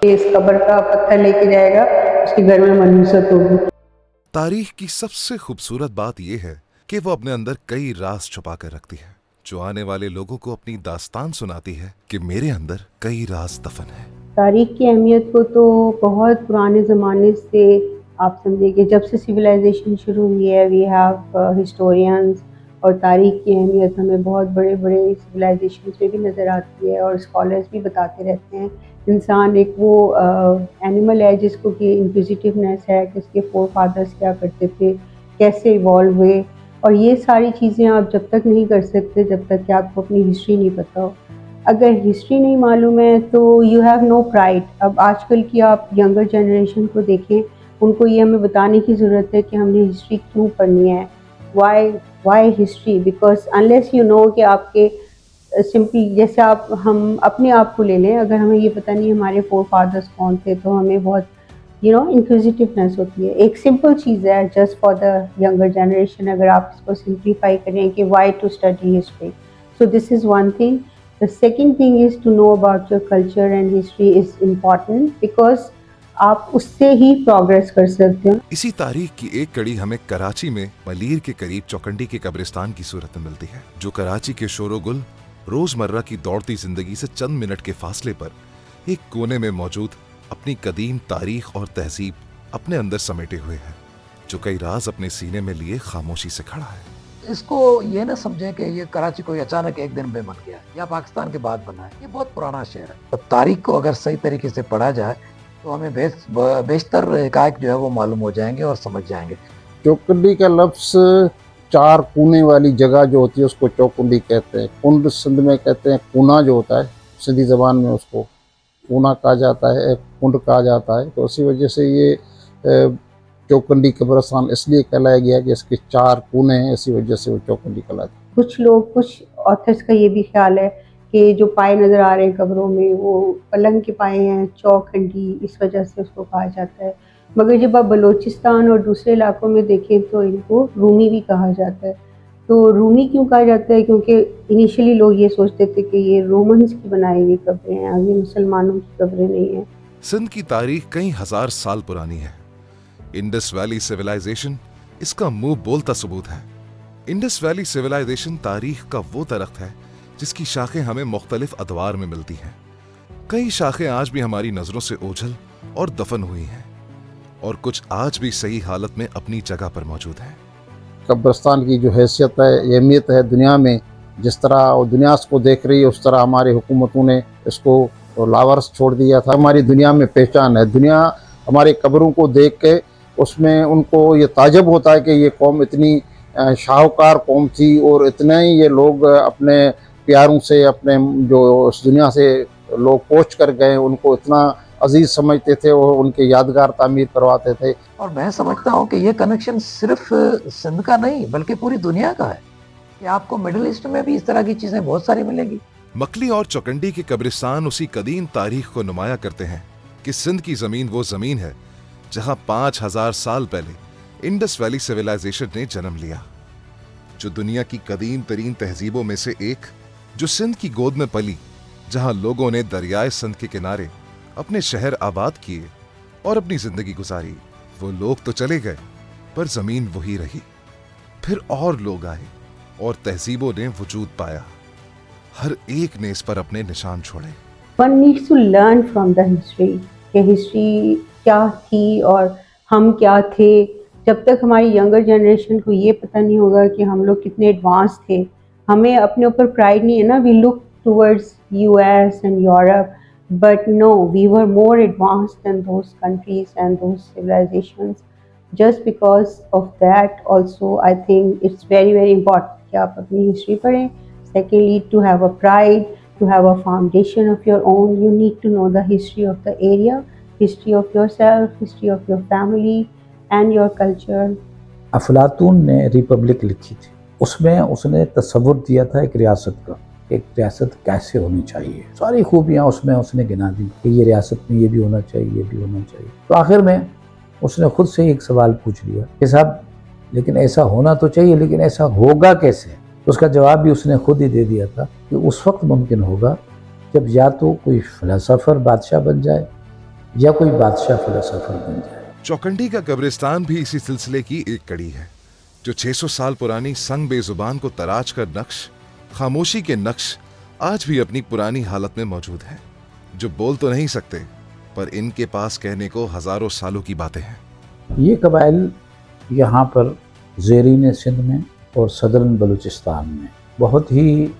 इस कब्र का पत्थर लेके जाएगा, उसके घर में मनूसत होगी। तारीख की सबसे खूबसूरत बात यह है कि वो अपने अंदर कई राज छुपा कर रखती है, जो आने वाले लोगों को अपनी दास्तान सुनाती है कि मेरे अंदर कई राज दफन है। तारीख की अहमियत को तो बहुत पुराने ज़माने से आप समझिए कि जब से सिविलाइजेशन शुरू हुई है, वी हैव हिस्टोरियंस, और तारीख की अहमियत हमें बहुत बड़े बड़े सिविलाइजेशन में भी नज़र आती है और स्कॉलर्स भी बताते रहते हैं। इंसान एक वो एनिमल है जिसको कि इंक्विजिटिवनेस है, कि उसके फोर फादर्स क्या करते थे, कैसे इवॉल्व हुए, और ये सारी चीज़ें आप जब तक नहीं कर सकते जब तक कि आपको अपनी हिस्ट्री नहीं पता हो। अगर हिस्ट्री नहीं मालूम है तो यू हैव नो प्राइड। अब आजकल की आप यंगर जनरेशन को देखें, उनको ये हमें बताने की ज़रूरत है कि हमने हिस्ट्री क्यों पढ़नी है, why why history, because unless you know कि आपके सिंपली जैसे आप हम अपने आप को ले लें, अगर हमें ये पता नहीं हमारे फोर फादर्स कौन थे तो हमें बहुत इंक्विजिटिवनेस होती है। एक सिंपल चीज़ है just for the younger generation, अगर आप इसको सिंप्लीफाई करें कि why to study history, so this is one thing. The second thing is to know about your culture and history is important because आप उससे ही प्रोग्रेस कर सकते हो। इसी तारीख की एक कड़ी हमें कराची में मलीर के करीब चौकंडी के कब्रिस्तान की सूरत में मिलती है, जो कराची के शोरोगुल रोजमर्रा की दौड़ती जिंदगी से चंद मिनट के फासले पर एक कोने में मौजूद अपनी कदीम तारीख और तहजीब अपने अंदर समेटे हुए है, जो कई राज अपने सीने में लिए खामोशी से खड़ा है। इसको ये ना समझें कि ये कराची कोई अचानक एक दिन में बन गया या पाकिस्तान के बाद बना है। ये बहुत पुराना शहर है। तो तारीख को अगर सही तरीके से पढ़ा जाए तो हमें बेशतर हकायक जो है वो मालूम हो जाएंगे और समझ जाएंगे। चौकुंडी का लफ्ज़ चार कोने वाली जगह जो होती है उसको चौकुंडी कहते हैं। कुंड सिंध में कहते हैं, कूना जो होता है सिंधी ज़बान में उसको कूना कहा जाता है, कुंड कहा जाता है। तो उसी वजह से ये चौकुंडी कब्रिस्तान इसलिए कहलाया गया कि इसके चार कोने हैं, इसी वजह से वो चौकुंडी कहलाती है। कुछ ऑथर्स का ये भी ख्याल है कि जो पाए नज़र आ रहे हैं कब्रों में वो पलंग के पाए हैं, चौखंडी, इस वजह से उसको कहा जाता है। मगर जब आप बलूचिस्तान और दूसरे इलाकों में देखें तो इनको रूमी भी कहा जाता है। तो रूमी क्यों कहा जाता है? क्योंकि इनिशियली लोग ये सोचते थे कि ये रोमन्स की बनाई हुई कब्रें हैं, अभी मुसलमानों की कब्रें नहीं हैं। सिंध की तारीख कई हजार साल पुरानी है। इंडस वैली सिविलाइजेशन इसका मुंह बोलता सबूत है। इंडस वैली सिविलाइजेशन तारीख का वो दरख्त है जिसकी शाखें हमें मुख्तलिफ अदवार में मिलती हैं। कई शाखें आज भी हमारी नजरों से ओझल और दफन हुई हैं, और कुछ आज भी सही हालत में अपनी जगह पर मौजूद हैं। कब्रिस्तान की जो हैसियत है, अहमियत है दुनिया में, जिस तरह वो दुनिया इसको देख रही है उस तरह हमारी हुकूमतों ने इसको लावारस छोड़ दिया था। हमारी दुनिया में पहचान है। दुनिया हमारी कब्रों को देख के उसमें उनको ये ताज्जुब होता है कि ये कौम इतनी शाहूकार कौम थी और इतने ही ये लोग अपने प्यारों से, अपने जो उस दुनिया से लोग पोछ कर गए उनको इतना अजीज समझते थे और उनके यादगार तामीर करवाते थे। और मैं समझता हूँ कि ये कनेक्शन सिर्फ सिंध का नहीं बल्कि पूरी दुनिया का है, कि आपको मिडिल ईस्ट में भी इस तरह की चीज़ें बहुत सारी मिलेंगी। मकली और चौकंडी के कब्रिस्तान उसी कदीम तारीख को नुमाया करते हैं कि सिंध की जमीन वो जमीन है जहां 5000 साल पहले इंडस वैली सिविलाइजेशन ने जन्म लिया, जो दुनिया की कदीम तरीन तहजीबों में से एक, जो सिंध की गोद में पली, जहां लोगों ने दरियाए सिंध के किनारे अपने शहर आबाद किए और अपनी जिंदगी गुजारी। वो लोग तो चले गए पर जमीन वही रही। फिर और लोग आए और तहजीबों ने वजूद पाया। हर एक ने इस पर अपने निशान छोड़े। One needs to learn from the history कि हिस्ट्री क्या थी और हम क्या थे। जब तक हमारी यंगर जनरेशन को ये पता नहीं होगा कि हम लोग कितने एडवांस थे, हमें अपने ऊपर प्राइड नहीं है ना। We look towards US and Europe, but no, we were more advanced than those countries and those civilizations. Just because of that also I think it's very very important कि आप अपनी हिस्ट्री पढ़ें। Secondly, to have a pride, to have a foundation of your own, you need to know the history of the area, history of yourself, history of your family and your culture. अफलातून ने Republic लिखी थी, उसमें उसने तस्वुर दिया था एक रियासत का, एक रियासत कैसे होनी चाहिए। सारी खूबियाँ उसमें उसने गिना दी कि ये रियासत में ये भी होना चाहिए, ये भी होना चाहिए। तो आखिर में उसने खुद से एक सवाल पूछ लिया कि साहब लेकिन ऐसा होना तो चाहिए, लेकिन ऐसा होगा कैसे? तो उसका जवाब भी उसने खुद ही दे दिया था कि उस वक्त मुमकिन होगा जब या तो कोई फ़िलासफ़र बादशाह बन जाए, या कोई बादशाह फिलोसोफर बन जाए। चौकंडी का कब्रिस्तान भी इसी सिलसिले की एक कड़ी है, जो 600 साल पुरानी संग बेजुबान को तराश कर नक्श, खामोशी के नक्श आज भी अपनी पुरानी हालत में मौजूद हैं, जो बोल तो नहीं सकते पर इनके पास कहने को हजारों सालों की बातें हैं। ये कबाइल यहाँ पर ज़ेरीन सिंध में और सदरन बलूचिस्तान में बहुत ही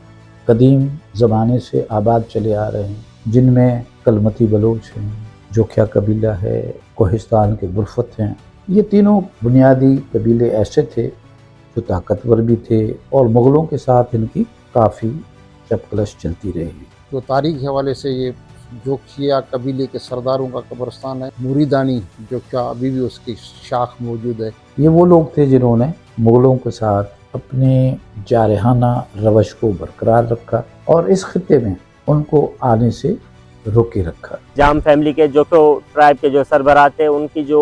कदीम ज़माने से आबाद चले आ रहे हैं, जिनमें कलमती बलोच हैं, जोखिया कबीला है, कोहिस्तान के बुरफत हैं। ये तीनों बुनियादी कबीले ऐसे थे जो ताकतवर भी थे और मुग़लों के साथ इनकी काफ़ी चपकलश चलती रही। तो तारीख के हवाले से ये जोखिया कबीले के सरदारों का कब्रिस्तान है। मुरीदानी जो क्या अभी भी उसकी शाख मौजूद है। ये वो लोग थे जिन्होंने मुग़लों के साथ अपने जारहाना रवश को बरकरार रखा और इस खित्ते में उनको आने से रोके रखा। जाम फैमिली के जो ट्राइब के जो सरबराह थे, उनकी जो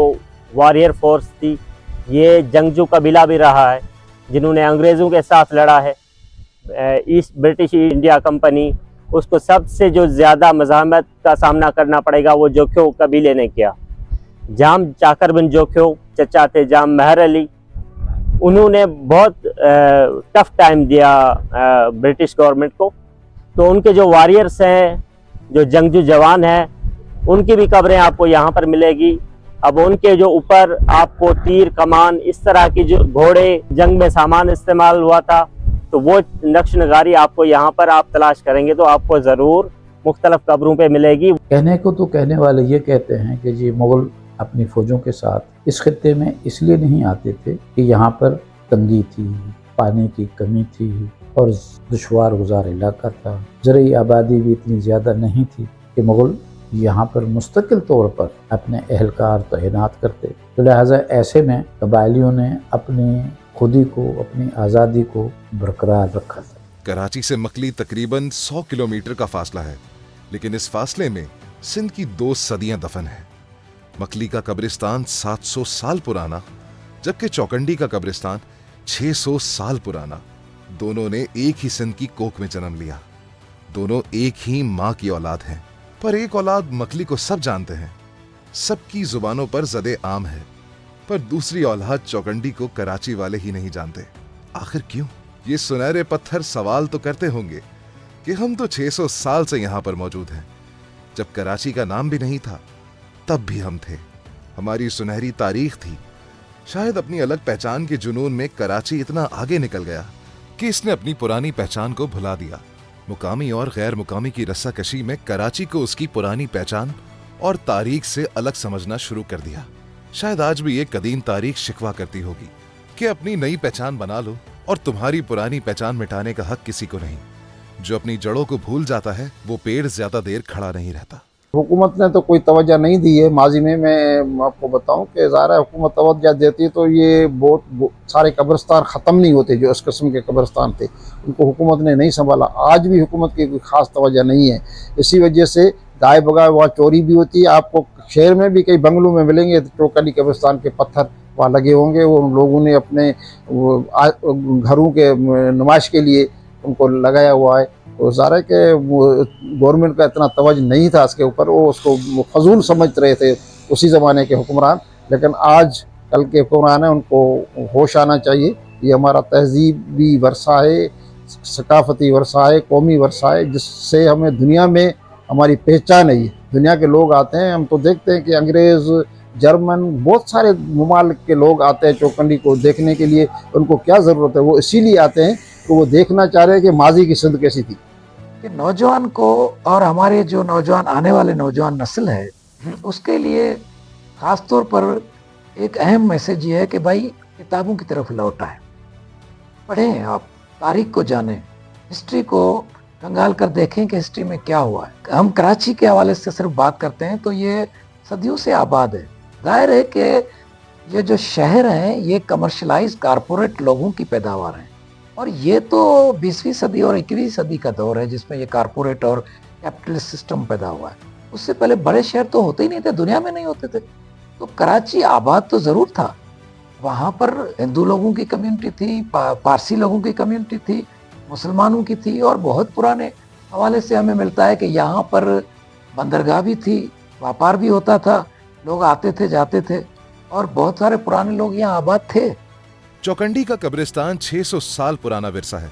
वॉरियर फोर्स थी, ये जंगजू कबीला भी रहा है जिन्होंने अंग्रेज़ों के साथ लड़ा है। ईस्ट ब्रिटिश इंडिया कंपनी, उसको सबसे जो ज़्यादा मज़ाहमत का सामना करना पड़ेगा वो जोखियो कबीले ने किया। जाम चाकर बिन जोखियो चचा थे जाम महर अली, उन्होंने बहुत टफ टाइम दिया ब्रिटिश गवर्नमेंट को। तो उनके जो वॉरियर्स हैं, जो जंगजू जवान हैं, उनकी भी कब्रें आपको यहाँ पर मिलेगी। अब उनके जो ऊपर आपको तीर कमान इस तरह की जो घोड़े जंग में सामान इस्तेमाल हुआ था, तो वो नक्श नगारी आपको यहाँ पर आप तलाश करेंगे तो आपको ज़रूर मुख्तलिफ कब्रों पे मिलेगी। कहने को तो कहने वाले ये कहते हैं कि जी मुग़ल अपनी फ़ौजों के साथ इस खित्ते में इसलिए नहीं आते थे कि यहाँ पर तंगी थी, पानी की कमी थी और दुश्वार गुजार इलाका था। ज़रई आबादी भी इतनी ज़्यादा नहीं थी कि मुग़ल यहाँ पर मुस्तकिल तौर पर अपने एहलकार तैनात करते। तो लिहाजा ऐसे में कबायलियों ने अपनी खुदी को, अपनी आज़ादी को बरकरार रखा था। कराची से मकली तकरीबन 100 किलोमीटर का फासला है, लेकिन इस फासले में सिंध की 2 सदियां दफन है। मकली का कब्रिस्तान 700 साल पुराना, जबकि चौकंडी का कब्रिस्तान 600 साल पुराना। दोनों ने एक ही सिंध की कोख में जन्म लिया, दोनों एक ही माँ की औलाद हैं, पर एक औलाद मकली को सब जानते हैं, सबकी जुबानों पर ज़दे आम है, पर दूसरी औलाद चौकंडी को कराची वाले ही नहीं जानते। आखिर क्यों? ये सुनहरे पत्थर सवाल तो करते होंगे कि हम तो 600 साल से यहां पर मौजूद हैं। जब कराची का नाम भी नहीं था तब भी हम थे, हमारी सुनहरी तारीख थी। शायद अपनी अलग पहचान के जुनून में कराची इतना आगे निकल गया कि इसने अपनी पुरानी पहचान को भुला दिया। मुकामी और गैर मुकामी की रस्साकशी में कराची को उसकी पुरानी पहचान और तारीख से अलग समझना शुरू कर दिया। शायद आज भी ये कदीम तारीख शिकवा करती होगी कि अपनी नई पहचान बना लो और तुम्हारी पुरानी पहचान मिटाने का हक किसी को नहीं। जो अपनी जड़ों को भूल जाता है वो पेड़ ज्यादा देर खड़ा नहीं रहता। हुकूमत ने तो कोई तवज्जो नहीं दी है माजी में। मैं आपको बताऊं कि ज़ाहिर हुकूमत तवज्जो देती तो ये बहुत सारे कब्रिस्तान ख़त्म नहीं होते जो इस किस्म के कब्रिस्तान थे, उनको हुकूमत ने नहीं संभाला। आज भी हुकूमत की कोई ख़ास तवज्जो नहीं है। इसी वजह से गाय बगाए वहाँ चोरी भी होती है। आपको शहर में भी कई बंगलों में मिलेंगे तो चौकंडी कब्रिस्तान के पत्थर वहाँ लगे होंगे। वो लोगों ने अपने घरों के नुमाइश के लिए उनको लगाया हुआ है। तो ज़ाहिर है कि गवर्नमेंट का इतना तवज्जो नहीं था इसके ऊपर, वो उसको फजूल समझ रहे थे उसी ज़माने के हुक्मरान। लेकिन आज कल के हुक्मरान हैं, उनको होश आना चाहिए। ये हमारा तहजीबी वर्सा है, सकाफती वर्सा है, कौमी वर्सा है, जिससे हमें दुनिया में हमारी पहचान है। दुनिया के लोग आते हैं, हम तो देखते हैं कि अंग्रेज़, जर्मन, बहुत सारे ममालिक के लोग आते हैं चौकंडी को देखने के लिए। उनको क्या ज़रूरत है? वो इसीलिए आते हैं कि वो देखना चाह रहे हैं कि माजी की सिंध कैसी थी। कि नौजवान को और हमारे जो नौजवान आने वाले नौजवान नस्ल है उसके लिए ख़ास तौर पर एक अहम मैसेज ये है कि भाई किताबों की तरफ लौट आए, पढ़ें, आप तारीख को जानें, हिस्ट्री को कंगाल कर देखें कि हिस्ट्री में क्या हुआ है। हम कराची के हवाले से सिर्फ बात करते हैं तो ये सदियों से आबाद है। जाहिर है कि ये जो शहर हैं ये कमर्शलाइज कारपोरेट लोगों की पैदावार हैं और ये तो 20वीं सदी और 21वीं सदी का दौर है जिसमें ये कारपोरेट और कैपिटलिस्ट सिस्टम पैदा हुआ है। उससे पहले बड़े शहर तो होते ही नहीं थे, दुनिया में नहीं होते थे। तो कराची आबाद तो ज़रूर था, वहाँ पर हिंदू लोगों की कम्युनिटी थी, पारसी लोगों की कम्युनिटी थी, मुसलमानों की थी और बहुत पुराने हवाले से हमें मिलता है कि यहाँ पर बंदरगाह भी थी, व्यापार भी होता था, लोग आते थे जाते थे और बहुत सारे पुराने लोग यहाँ आबाद थे। चौकंडी का कब्रिस्तान 600 साल पुराना विरसा है,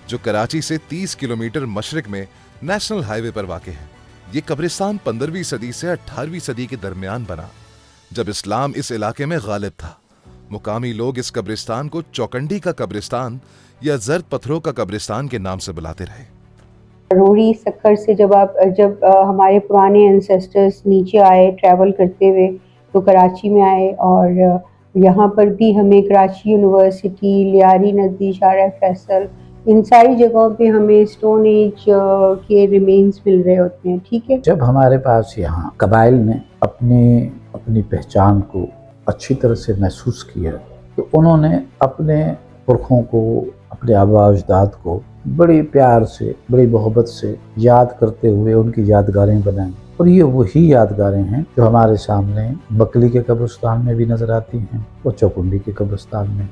जो कराची से 30 किलोमीटर मशरिक में नेशनल हाईवे पर वाक़ है। ये कब्रिस्तान 15वीं सदी से 18वीं सदी के दरमियान बना, जब इस्लाम इस इलाके में गालिब था। मुकामी लोग इस कब्रिस्तान को चौकंडी का कब्रिस्तान या जर्द पत्थरों का कब्रिस्तान के नाम से बुलाते रहे। रोड़ी सक्कर से जब हमारे पुराने एंसेस्टर्स नीचे आए ट्रैवल करते हुए, तो कराची में आए, और यहाँ पर भी हमें कराची यूनिवर्सिटी, लियारी नदी, शारा फैसल, इन सारी जगहों पे हमें स्टोन एज के रिमेन्स मिल रहे होते हैं। ठीक है, जब हमारे पास यहाँ कबाइल ने अपनी पहचान को अच्छी तरह से महसूस किया, तो उन्होंने अपने पुरखों को, अपने आबा अजदाद को बड़ी प्यार से, बड़ी मोहब्बत से याद करते हुए उनकी यादगारें बनाई। और ये वही यादगारें हैं जो हमारे सामने बकली के कब्रिस्तान में भी नजर आती हैं और चौकुंडी के कब्रिस्तान में।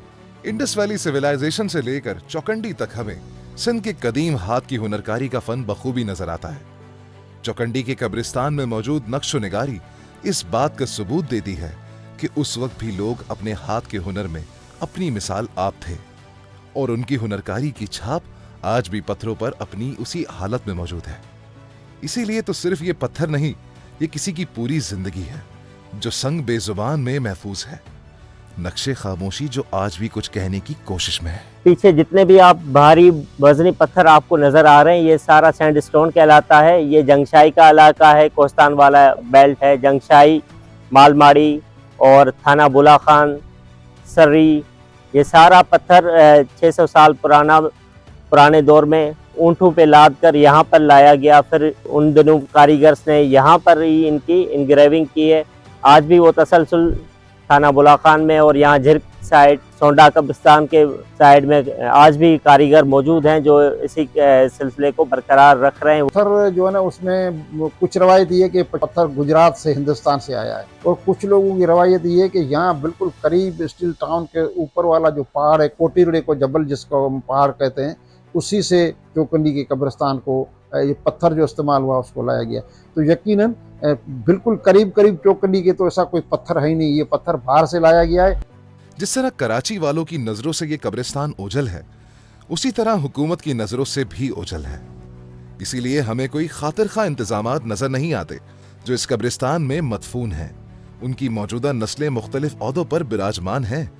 इंडस वैली सिविलाइजेशन से लेकर चौकंडी तक हमें सिंध के कदीम हाथ की हुनरकारी का फन बखूबी नजर आता है। चौकंडी के कब्रिस्तान में मौजूद नक्शो निगारी इस बात का सबूत देती है कि उस वक्त भी लोग अपने हाथ के हुनर में अपनी मिसाल आप थे, और उनकी हुनरकारी की छाप आज भी पत्थरों पर अपनी उसी हालत में मौजूद है। इसीलिए तो सिर्फ ये पत्थर नहीं, ये किसी की पूरी जिंदगी है जो संग बेजुबान में महफूज है, नक्शे खामोशी जो आज भी कुछ कहने की कोशिश में है। पीछे जितने भी आप भारी वजनी पत्थर आपको नज़र आ रहे हैं, ये सारा सैंडस्टोन कहलाता है। ये जंगशाई का इलाका है, कोस्तान वाला बेल्ट है। जंगशाई, मालमाड़ी और थाना बुला खान, सर्री, ये सारा पत्थर 600 साल पुराने दौर में ऊँटों पे लाद कर यहाँ पर लाया गया। फिर उन दिनों कारीगर्स ने यहाँ पर ही इनकी इंग्रेविंग की है। आज भी वो तसलसल थाना बुला खान में और यहाँ झिरक साइड, सोंडा कब्रिस्तान के साइड में आज भी कारीगर मौजूद हैं जो इसी सिलसिले को बरकरार रख रहे हैं। पत्थर जो है ना, उसमें कुछ रवायत ये है कि पत्थर गुजरात से, हिंदुस्तान से आया है, और कुछ लोगों की रवायत ये है कि यहाँ बिल्कुल करीब स्टील टाउन के ऊपर वाला जो पहाड़ है, कोटिरड़े को जबल जिसको हम पहाड़ कहते हैं, उसी से चौकंडी के कब्रिस्तान को ये पत्थर जो इस्तेमाल हुआ उसको लाया गया। तो यकीनन बिल्कुल करीब चौकंडी के तो ऐसा कोई पत्थर है ही नहीं, ये पत्थर बाहर से लाया गया है। जिस तरह कराची वालों की नजरों से ये कब्रिस्तान ओझल है, उसी तरह हुकूमत की नजरों से भी ओझल है। इसीलिए हमें कोई खातिर खा इंतजामात नजर नहीं आते जो इस कब्रिस्तान में मदफून हैं। उनकी मौजूदा नस्लें मुख्तलिफ ओहदों पर विराजमान हैं,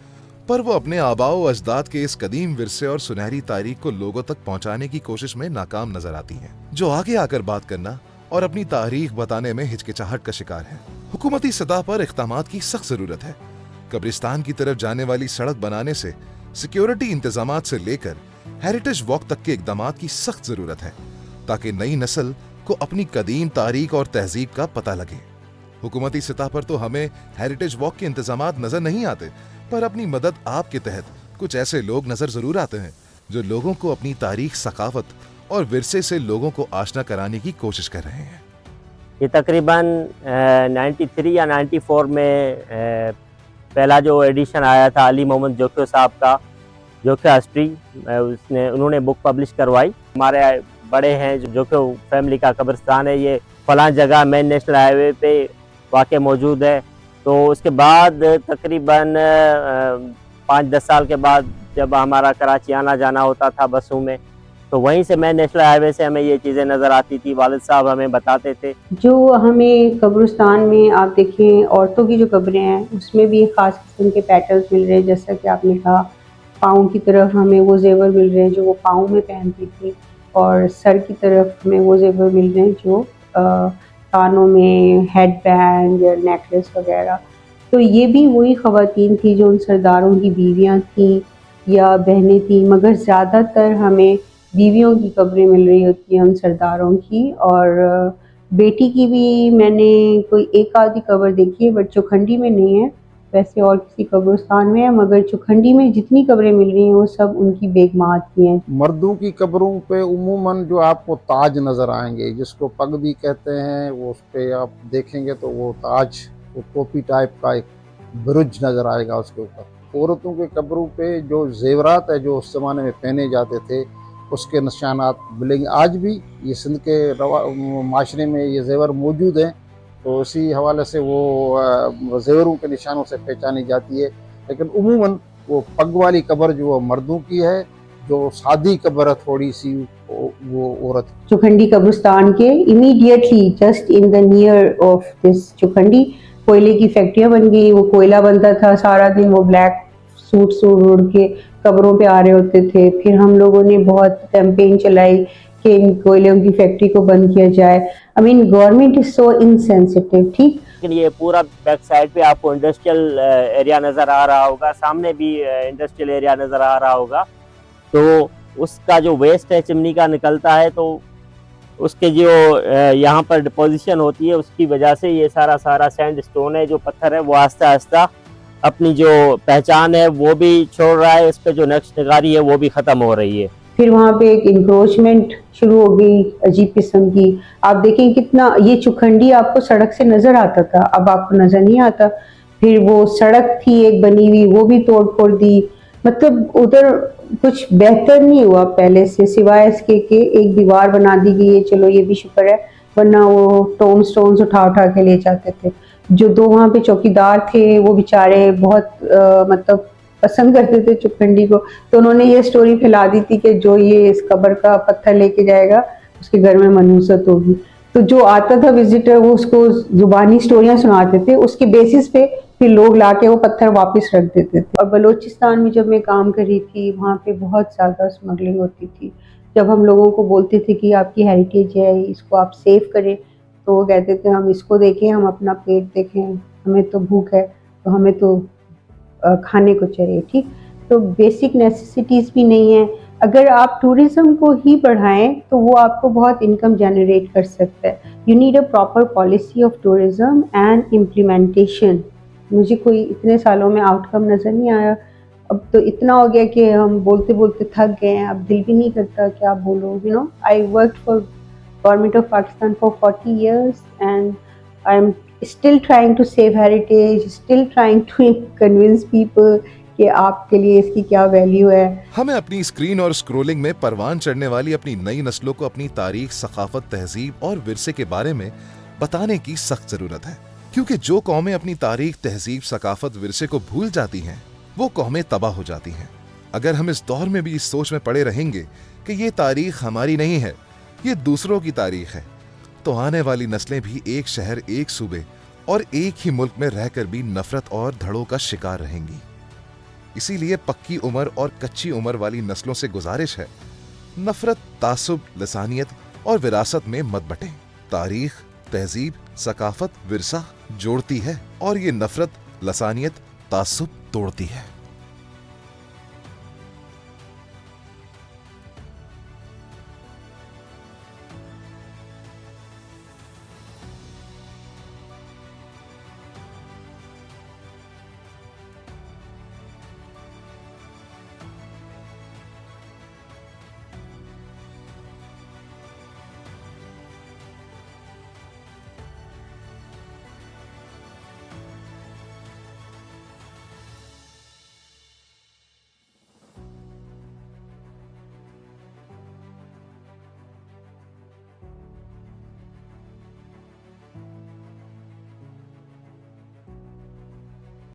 पर वो अपने आबाओ अजदाद के इस कदीम विरसे और सुनहरी तारीख को लोगों तक पहुंचाने की कोशिश में नाकाम नजर आती हैं, जो आगे आकर बात करना और अपनी तारीख बताने में हिचकिचाहट का शिकार है। हुकूमती सतह पर इक़दामात की सख्त जरूरत है। कब्रिस्तान की तरफ जाने वाली सड़क बनाने से सिक्योरिटी इंतजामात से लेकर हेरिटेज वॉक तक के इक़दामात की सख्त जरूरत है, ताकि नई नस्ल को अपनी कदीम तारीख और तहजीब का पता लगे। हुकूमती सतह पर तो हमें हेरिटेज वॉक के इंतजामात नजर नहीं आते, पर अपनी मदद आपके तहत कुछ ऐसे लोग नजर जरूर आते हैं जो लोगों को अपनी तारीख, सकाफत और विरसे से लोगों को आशना कराने की कोशिश कर रहे हैं। ये तकरीबन 93 या 94 में पहला जो एडिशन आया था अली मोहम्मद जोखियो साहब का, जोखियो हिस्ट्री, उन्होंने बुक पब्लिश करवाई। हमारे बड़े हैं जो जोखियो फैमिली का कब्रिस्तान है, ये फलां जगह मेन नेशनल हाईवे पे वाक़ मौजूद है। तो उसके बाद तकरीबन 5-10 साल के बाद जब हमारा कराची आना जाना होता था बसों में, तो वहीं से मैं नेशनल हाईवे से हमें ये चीज़ें नज़र आती थी। वालिद साहब हमें बताते थे। जो हमें कब्रिस्तान में आप देखें, औरतों की जो कब्रें हैं उसमें भी ख़ास किस्म के पैटर्न्स मिल रहे हैं। जैसा कि आपने कहा, पाँव की तरफ हमें वो जेवर मिल रहे हैं जो वो पाँव में पहनती थी, और सर की तरफ हमें वो जेवर मिल रहे हैं जो कानों में, हेड बैंड या नेकलेस वगैरह। तो ये भी वही ख़वातीन थी जो उन सरदारों की बीवियाँ थीं या बहनें थीं, मगर ज़्यादातर हमें बीवियों की कब्रें मिल रही होती हैं उन सरदारों की। और बेटी की भी मैंने कोई एक आधी कब्र देखी है, बट चौखंडी में नहीं है, वैसे और किसी कब्रिस्तान में है, मगर चौखंडी में जितनी कब्रें मिल रही हैं वो सब उनकी बेगमात की हैं। मर्दों की कब्रों पे उमूमन जो आपको ताज नज़र आएंगे, जिसको पग भी कहते हैं, वो उस पर आप देखेंगे तो वो ताज, वो टोपी टाइप का एक बुरुज नज़र आएगा उसके ऊपर। औरतों के कब्रों पे जो जेवरात है जो उस ज़माने में पहने जाते थे, उसके निशानात मिलेंगे। आज भी ये सिंध के माशरे में ये जेवर मौजूद हैं, तो इसी हवाले से वो ज़ेवरों के निशानों से पहचानी जाती है। लेकिन उमूमन वो पग वाली कब्र जो मर्दों की है, जो सादी कब्र है थोड़ी सी वो औरत। चुखंडी कब्रिस्तान के immediately just in the near of this Chukhandi कोयले की फैक्ट्रियां बन गई। वो कोयला बनता था, सारा दिन वो ब्लैक सूट उड़ के कब्रों पे आ रहे होते थे। फिर हम लोगों ने बहुत कैंपेन चलाई कि इन कोयलों की फैक्ट्री को बंद किया जाए। I mean government is so insensitive. ठीक, लेकिन ये पूरा बैक साइड पे आपको इंडस्ट्रियल एरिया नज़र आ रहा होगा, सामने भी इंडस्ट्रियल एरिया नज़र आ रहा होगा। तो उसका जो वेस्ट है चिमनी का निकलता है, तो उसके जो यहाँ पर डिपोजिशन होती है उसकी वजह से ये सारा सैंड स्टोन है, जो पत्थर है, वो आहिस्ता आहिस्ता अपनी जो पहचान है वो भी छोड़ रहा है। इस पे जो नक्श निगारी है वो भी ख़त्म हो रही है। फिर वहाँ पे एक इंक्रोचमेंट शुरू हो गई अजीब किस्म की। आप देखें कितना ये चुखंडी आपको सड़क से नजर आता था, अब आपको नजर नहीं आता। फिर वो सड़क थी एक बनी हुई, वो भी तोड़ फोड़ दी। मतलब उधर कुछ बेहतर नहीं हुआ पहले से, सिवाय इसके कि एक दीवार बना दी गई है। चलो ये भी शुक्र है, वरना वो टोम स्टोन्स उठा उठा के ले जाते थे। जो दो वहाँ पे चौकीदार थे वो बेचारे बहुत मतलब पसंद करते थे चुखंडी को, तो उन्होंने ये स्टोरी फैला दी थी कि जो ये इस कब्र का पत्थर लेके जाएगा उसके घर में मनूसत होगी। तो जो आता था विजिटर वो उसको जुबानी स्टोरियां सुनाते थे, उसके बेसिस पे फिर लोग लाके वो पत्थर वापस रख देते थे। और बलूचिस्तान में जब मैं काम कर रही थी वहाँ पे बहुत ज़्यादा स्मगलिंग होती थी। जब हम लोगों को बोलते थे कि आपकी हेरिटेज है, इसको आप सेव करें, तो वो कहते थे हम इसको देखें, हम अपना पेट देखें, हमें तो भूख है, तो हमें तो खाने को चाहिए। ठीक, तो बेसिक नेसेसिटीज़ भी नहीं है। अगर आप टूरिज़्म को ही बढ़ाएं तो वो आपको बहुत इनकम जनरेट कर सकता है। You need a proper policy of tourism and implementation. मुझे कोई इतने सालों में आउटकम नज़र नहीं आया। अब तो इतना हो गया कि हम बोलते बोलते थक गए हैं, अब दिल भी नहीं करता कि आप बोलो। You know, I work for government of Pakistan for 40 years and I am still trying to save heritage, still trying to convince people कि आपके लिए इसकी क्या वैल्यू है। हमें अपनी स्क्रीन और स्क्रोलिंग में परवान चढ़ने वाली अपनी नई नस्लों को अपनी तारीख, सकाफत, तहजीब और विरसे के बारे में बताने की सख्त जरूरत है, क्योंकि जो कौमें अपनी तारीख, तहजीब, सकाफत, विरसे को भूल जाती हैं वो कौमें तबाह हो जाती हैं। अगर हम इस दौर में भी इस सोच में पड़े रहेंगे कि ये तारीख हमारी नहीं है, ये दूसरों की तारीख है, तो आने वाली नस्लें भी एक शहर, एक सूबे और एक ही मुल्क में रहकर भी नफरत और धड़ों का शिकार रहेंगी। इसीलिए पक्की उम्र और कच्ची उम्र वाली नस्लों से गुजारिश है, नफरत, तासुब, लसानियत और विरासत में मत बटें। तारीख, तहजीब, सकाफत, विरसा जोड़ती है और ये नफरत, लसानियत, तासुब तोड़ती है।